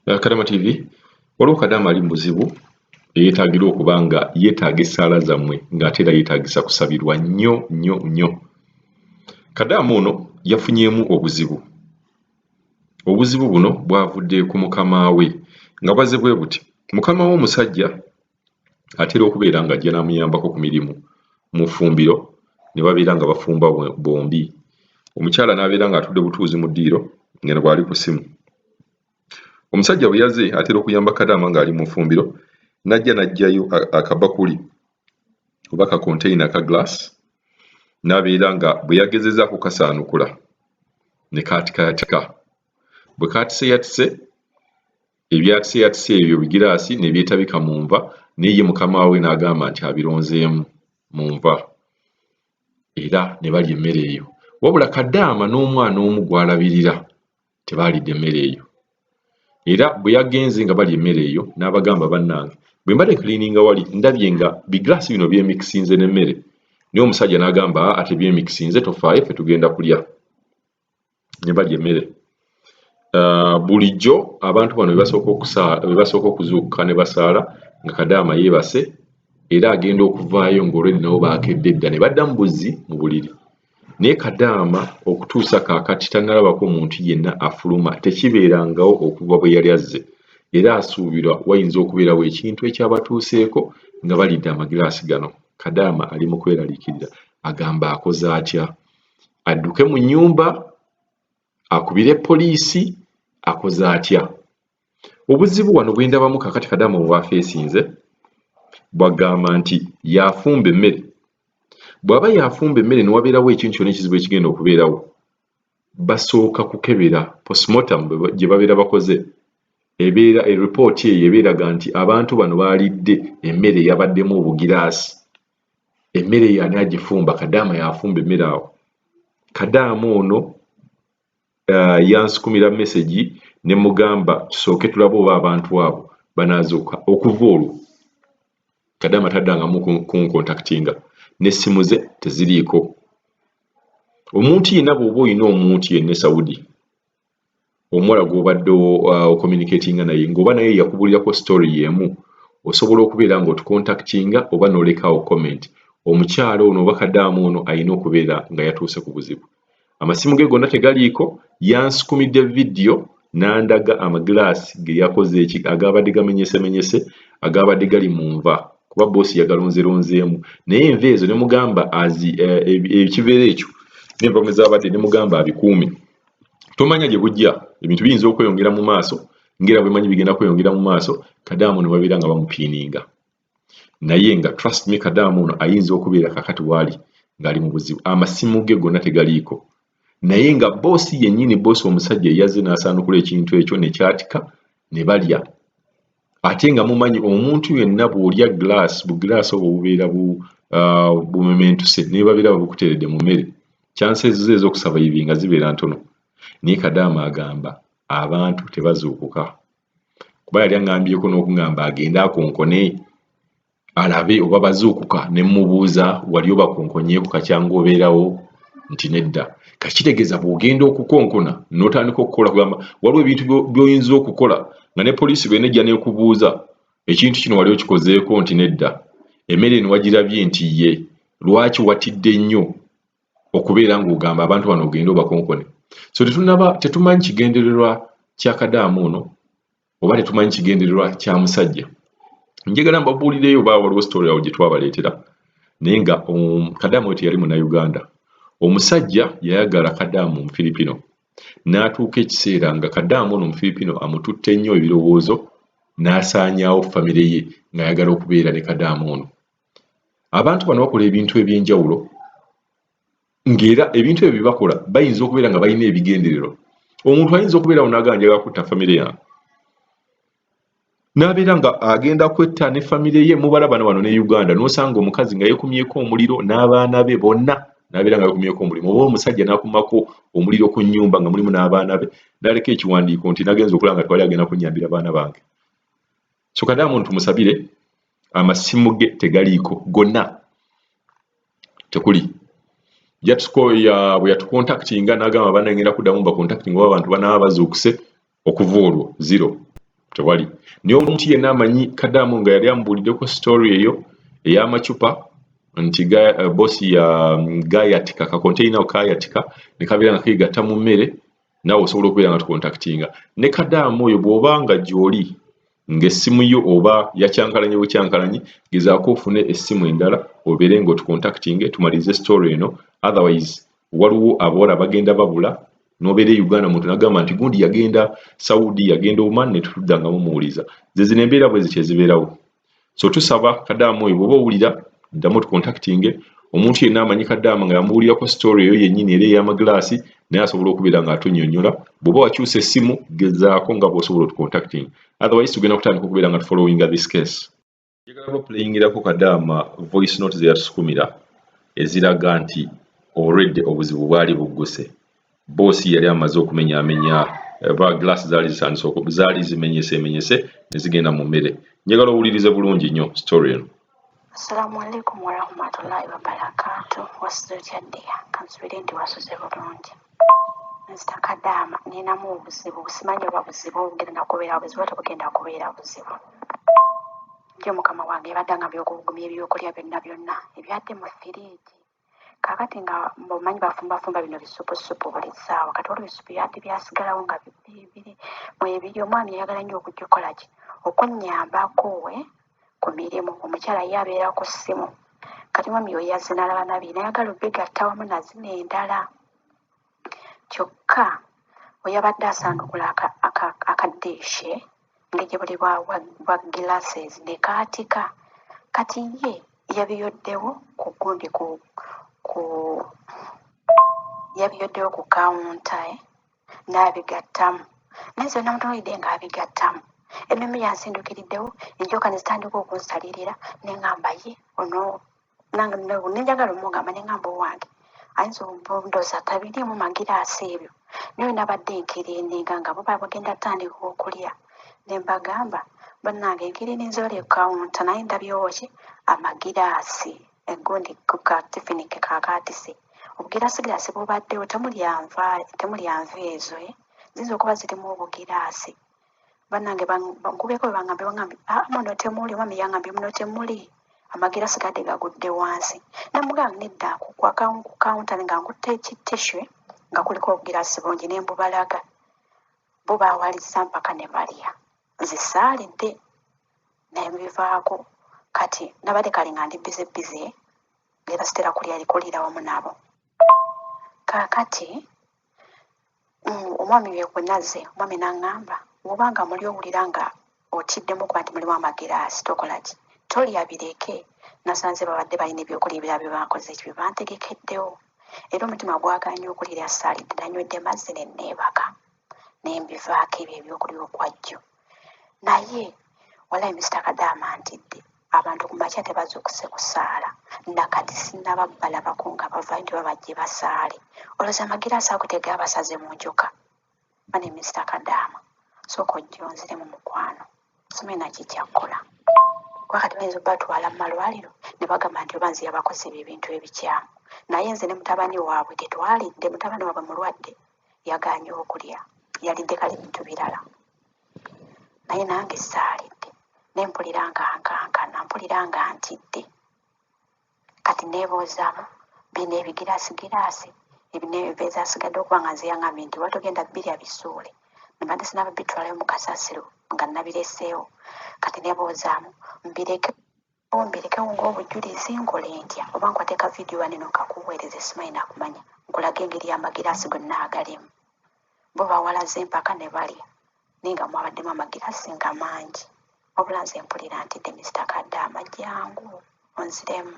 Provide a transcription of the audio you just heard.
Kadama TV waliwo Kadama ali mu buzibu yeetaagira okuba nga yeetaaga essaala zammwe ng'ate era yeetaagisa kusabirwa nnyo. Kadama ono yafunyeemu obuzibu. Obuzibu buno bwavudde ku mukama we nga bwaze bwe buti. Mukama we omusajja atera okubeera nga ajja n'amuyambako ku mirimu mu ffumbiro ne babeera nga bafumba bombi. Omukyala n'abeera ng'atudde butuuzi mu ddiiro nga bw'ali ku ssimu. Omusajja bwe yaze atera okuyamba Kadama ng'ali mu ffumbiro n'aggyayo akabakuli oba ka container ka glass n'abeera nga bwe yagezezzaako kasaanukula ne kaatikayatika. Bwe kaatiseyatise ebyatiseyatise ebyo bigiraasi ne byetabika mu nva naye ye mukama we n'agamba nti abironzeemu mu nva era ne balya emmere eyo. Wabula Kadama n'omwana omu gw'alabirira tebaalidde emmere eyo. Era bwe yagenze nga balya emmere eyo n'abagamba bannange bwe mbadde cleaninga wali ndabye nga bigiraasi bino byemikisinze n'emmere. Naye omusajja n'agamba ate byemikisinze tofaayo ffe tugenda kulya. Ne balya emmere. Bulijjo abantu bano bwe basooka okuzuukuka ne basaala nga Kadama yeebase era agenda okuvaayo ng'olwedi nabo baakedde dda ne badda mu buzzi mu buliri. Naye Kadama okutuusa kaakati tannalabako muntu yenna afuluma, tekibeerangawo okuva bwe yali azze. Era asuubirwa wayinza okubeerawo ekintu ekyabatuuseeko nga balidde amagiraasi gano. Kadama ali mu kweraliikirira agamba akoze atya? Adduke mu nnyumba akubire poliisi akoze atya? Obuzibu wano bwe ndabamu kaakati Kadama bwe bwafeesinze bw'agamba nti yaafumba emmere. Bw'aba yafumba emmere ne wabeerawo ekintu kyonna ekizibu ekigenda okubeerawo, basooka kukebera postmortem gye babeera bakoze. Ebeera eripooti eyo ebeeraga nti abantu bano baalidde emmere eyabaddemu obugiraasi. Emmere eyo ani agifumba? Kadama yafumba emmere awo. Kadama ono yansukumira message ne mugamba tusooke tulabe oba abantu abo banaazuuka. Okuva olwo Kadama taddangamu kunkontaktinga. N'essimu ze teziriiko. Omuntu yenna bw'oba olina omuntu yenna Saudi omuwala gw'obadde ocommunicatinga naye ng'oba naye yakubulirako story y'emu osobola okubeera ng'otukontaktinga oba n'olekawo comment. Omukyala ono oba Kadama ono alina okubeera nga yatuuse ku buzibu. Amasimu ge gonna tegaliiko. Yansukumidde vidiyo n'andaga amagiraasi ge yakoze agabadde gamenyesemenyese agabadde gali mu nva kuba boosi yagalonzeronzeemu. Naye enva ezo ne mugamba ekiveera ekyo n'enva mwe zaabadde ne mugamba abikuume. Tomanya gye bujja, ebintu biyinza okweyongera mu maaso ngera bwe manyi bigenda kweyongera mu maaso. Kadama ne babeera nga bamupiininga. Naye nga trust me Kadama ono ayinza okubeera kakati waali ng'ali mu buzibu. Amasimu ge gonna tegaliiko. Naye nga boosi yennyini boosi omusajja eyazze n'asaanukula ekintu ekyo ne kyatika ne balya. Ate nga mumanyi omuntu yenna bw'olya bugiraasi obwo bubeera bumementuse naye babeera babukuteredde mu mmere. Chances ze ez'okusurvivinga zibeera ntono. Naye Kadama agamba abantu tebazuukuka. Kuba yali aŋŋambyeko n'okungamba agende akonkone alabe oba bazuukuka ne mmubuuza wali obakonkonyeeku kakyanga obeerawo nti nedda. Kakitegeeza bw'ogenda okukonkona n'otandika okukola kugamba waliwo ebintu by'oyinza okukola nga ne poliisi bw'enejja n'ekubuuza ekintu kino wali okikozeeko nti nedda. Emmere eno wagirabye nti ye lwaki watidde nnyo okubeera ng'ogamba abantu bano ogende obakonkone. So tetumanyi kigendererwa kya Kadama ono oba tetumanyi kigendererwa kya musajja. Njagala mbabuulireyo oba waliwo story awo gye twabaleetera. Naye nga Kadama we teyali Munnayuganda. Omusajja yayagala Kadama Omufiripino. N'atuuka ekiseera nga Kadama ono Omufiripino amututte nnyo ebirowoozo n'asaanyaawo famire ye ng'ayagala okubeera ne Kadama ono. Abantu bano bakola ebintu eby'enjawulo ng'era ebintu ebyo bye bakola bayinza okubeera nga balina ebigendererwa. Omuntu ayinza okubeera n'agamba njagala kutta famire yange. N'abeera nga agenda kwetta ne famire ye mubala bano ne Uganda n'osanga omukazi nga yeekumyeko omuliro n'abaana be bonna n'abeera nga yeekumyeko omuliro. Oba omusajja n'akumako omuliro ku nnyumba nga mulimu n'abaana be n'aleka ekiwandiiko nti nagenza okulaba nga twali agenda kunnyambira abaana bange. So Kadama ono tumusabire, amasimu ge tegaliiko gonna tekuli. Bwe yatukontaktinga n'agamba bannagenda kuddamu bakontaktinga oba abantu banaaba bazuukuse okuva olwo 0. tewali. Naye omuntu yenna amanyi Kadamu nga yali amubuuliddeko story eyo ey'amacupa nti bossi gayatika kakonteyina ako kayatika ne kabeera nga keegatta mu mmere naawe osobola okubeera nga tukontaktinga ne Kadamu oyo bw'oba nga gy'oli ng'essimu yo oba yakyankalanye bukyankalanye gezaako ofune essimu endala obeere ng'otukontaktinge tumalirize story eno, otherwise waliwo abawala bagenda babula n'obeera e Uganda muntu n'agamba nti gundi yagenda Saudi yagenda Oman ne tutuddangamu muwuliza. Ze zino embeera bwe zityo ezibeerawo. So tusaba Kadamu oyo bw'oba owulira ddamu tukontaktinge. Omuntu yenna amanyi Kadamu nga yamubuulirako story eyo yennyini era ey'amagilaasi naye asobola okubeera ng'atunnyonnyola. Bw'oba wakyusa essimu gezaako nga bw'osobola otukontaktinga. Otherwise tugenda kutandika okubeera nga tufollowinga this case. Njagala baplayingirako Kadamu voice note ze yatusukumira eziraga nti already obuzibu bwali bugguse. Bossi yali amaze okumenyaamenya glass zaali zimenyesemenyese ne zigenda mu mmere. Njagala owulirize bulungi nnyo story eno. Assalamu alaikum warahmatullahi wabarakatuh. Wasitotya ddiya kansubire ndi wasuze bulungi. Mr. Kadamu ninamu obuzibu simanyi oba buzibu bugenda kubeera buzibu tebugenda kubeera buzibu. Nje mukama wange yabadde byokugumya ebyokulya byonna ebyadde mu firiigi. Kakati nga mbumanyi bafumbafumba bino bisupusupu buli ssaawa kati olwo ebisupu byadde byasigalawo nga bibiri mwebiri. Omwami yayagala nnyo okugikola ki okunnyambako ku mirimu. Omukyala ye abeera ku ssimu kati mwami oyo yazze n'alaba nabiri nayagala obigatta wamu na zino endala kyokka oyabadde asandukula akaddiishe ng'egye buli bwa glasses ne kaatika kati ye yabiyoddewo ku gundi yabiyoddewo ku kawunta n'abigattamu naye zonna mutunuulidde ng'abigattamu. Emmeeme yansindukiriddewo enjoka ne zitandika okunsalirira ne ŋŋamba ye ono nenjagala omugamba ne ŋŋamba owange ayinza obundoozi atabiriimu magiraasi ebyo naye nabadde nkiriininga nga bo bagenda tandika okulya ne mbagamba bannange nkiriininze oli ekawunta naye ndabyewo ki amagiraasi egundi ku katifinike kakatise obugiraasi bubaddewo temulyanva ezo ziyinza okuba zirimu obugiraasi. Bannange bankubeko baŋŋambye muno temuli omwami yaŋŋambye muno temuli amagiraasi gadde gagudde wansi namugamba nedda ku kawunta nga nkutte ekitishu nga kuliko obugiraasi bungi ne mbubalaga bo baawaliza mpaka ne balya zisaalidde naye bivaako kati nabadde kale nga ndi bize era sitera kulira wamu nabo. Kaakati omwami byekwenazze omwami n'aŋŋamba bw'obanga muli owulira nga otiddemu kuba nti mulimu amagiraasi tokola ki tolya bireke. Nasanze babadde balina ebyokulya ebirala bye bakoze bye bantegekeddewo era omutima gwaganye okulira saalidde nanywedde mazzi ne neebaka ne mbivaako ebyo ebyokulya okwajjo. Naye walayi Mr. Kadamu antidde abantu ku makya tebazuukuse kusaala nakati sinnababbalabako nga bavayo nti babajje basaale olowooza amagiraasi ago tegaabasaze mu njoka. Mane Mr. Kadamu sooka ojja onzire mu mukwano simanyi nakijjakkola wakati bayinza obbatwala mu malwaliro ne bagamba nti oba nze yabakoze ebintu ebikyamu naye nze ne mutabani waabwe tetwalidde. Mutabani waabwe mulwadde yaganye okulya yalidde kale bintu birala naye nange saalidde ne mpulira nga nkankana mpulira nga ntidde kati neeboozamu bino ebigiraasi ebinebe ezaasigadde okuba nga nze yaŋŋambye nti watogenda birya bisuule nabadde sinaba bitwalayo mu kasasiro nga nabireseewo kati neeboozamu mbirekewo ng'obujulizi nkole ntya oba nkwateeka vidiyo waneno nkakuweereza simanyi nakumanya nkulaga engeri y'amagiraasi gonna agalimu. Bo bawalaze empaka ne balya naye nga mwabaddemu amagiraasi nga mangi wabula nze mpulira ntidde Mr. Kadamu jangu onziremu.